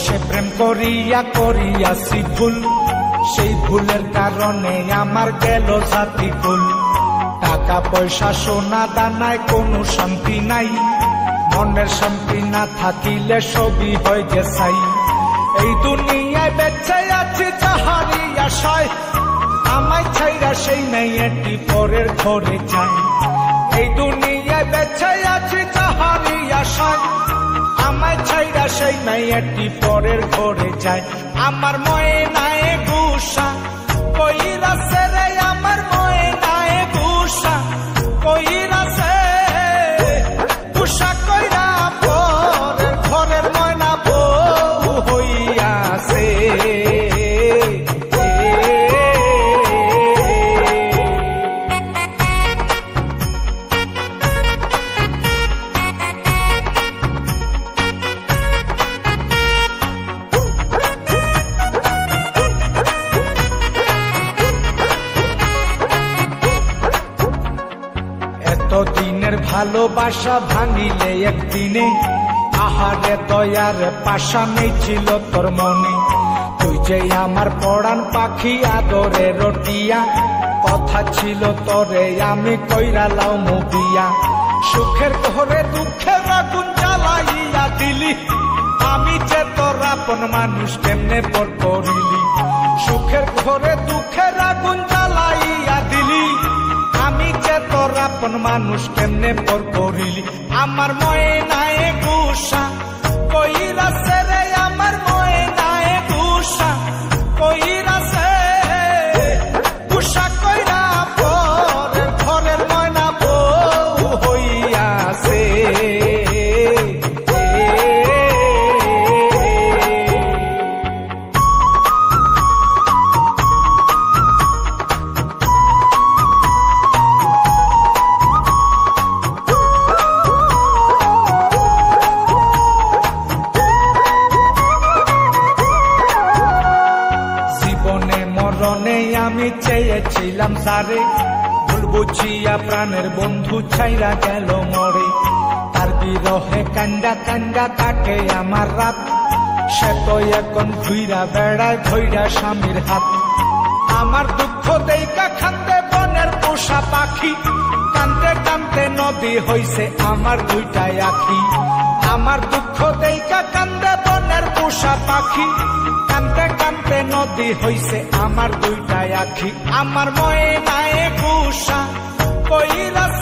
বয়সে প্রেম করিয়া করিয়াছি ভুল, সেই ভুলের কারণে আমার গেল জাতি কুল। টাকা পয়সা সোনা দানায় কোনো শান্তি নাই, মনের শান্তি না থাকিলে সবই হয় গেছাই। এই দুনিয়ায় বেঁচে আছি যাহারি আশায়, আমায় ছাইরা সেই মেয়েটি পরের ঘরে যায়। এই দুনিয়ায় বেঁচে আছি যাহারি আশায়, আমায় ছাইরা সেই মেয়েটি পরের ঘরে যায়। আমার ময়নায় গুসা কইরাছে রে, আমার ময়নায় গুসা কইরাছে, গুসা কইরা পরের ঘরের ময়না বউ হইয়াছে। দিনের ভালোবাসা ভাঙিলে একদিনে, আহারে দয়ার পাশা নেই ছিল তোর মনে। তুই যে আমার পড়ান পাখি আদরে রটিয়া, কথা ছিল তোরে আমি কইরালাও মুবিয়া। সুখের ঘরে দুঃখের আগুন জ্বালাইয়া দিলি, আমি যে তোর আপন মানুষ কেমনে পর করিলি। সুখের ঘরে দুঃখের আগুন জ্বালাইয়া দিলি, আমি যে তোর আপন মানুষ কেমনে পর করিলি। আমার ময়নায় গুসা কইরাছে রে, আমার ময়নায় গুসা কইরাছে, গুসা কইরা পরের ঘরের ময়না বউ হইয়াছে। আমি চেয়েছিলাম সারে, ভুল বুঝিয়া প্রাণের বন্ধু ছাইরা গেল মরে। তার বিরহে কান্দা কান্দা কাটে আমার রাত, সে তো এখন ঘুইরা বেড়ায় ধইরা স্বামীর হাত। আমার দুঃখ দেইকা খান্দে বনের পোষা পাখি, কান্দতে কান্দতে নদী হইছে আমার দুইটাই আখি। আমার দুঃখ দেইকা কান্দে বনের পোষা পাখি, কান্দতে কান্দতে নদী হইছে আমার দুইটাই আখি। আমার ময়নায় গুসা কইরাছে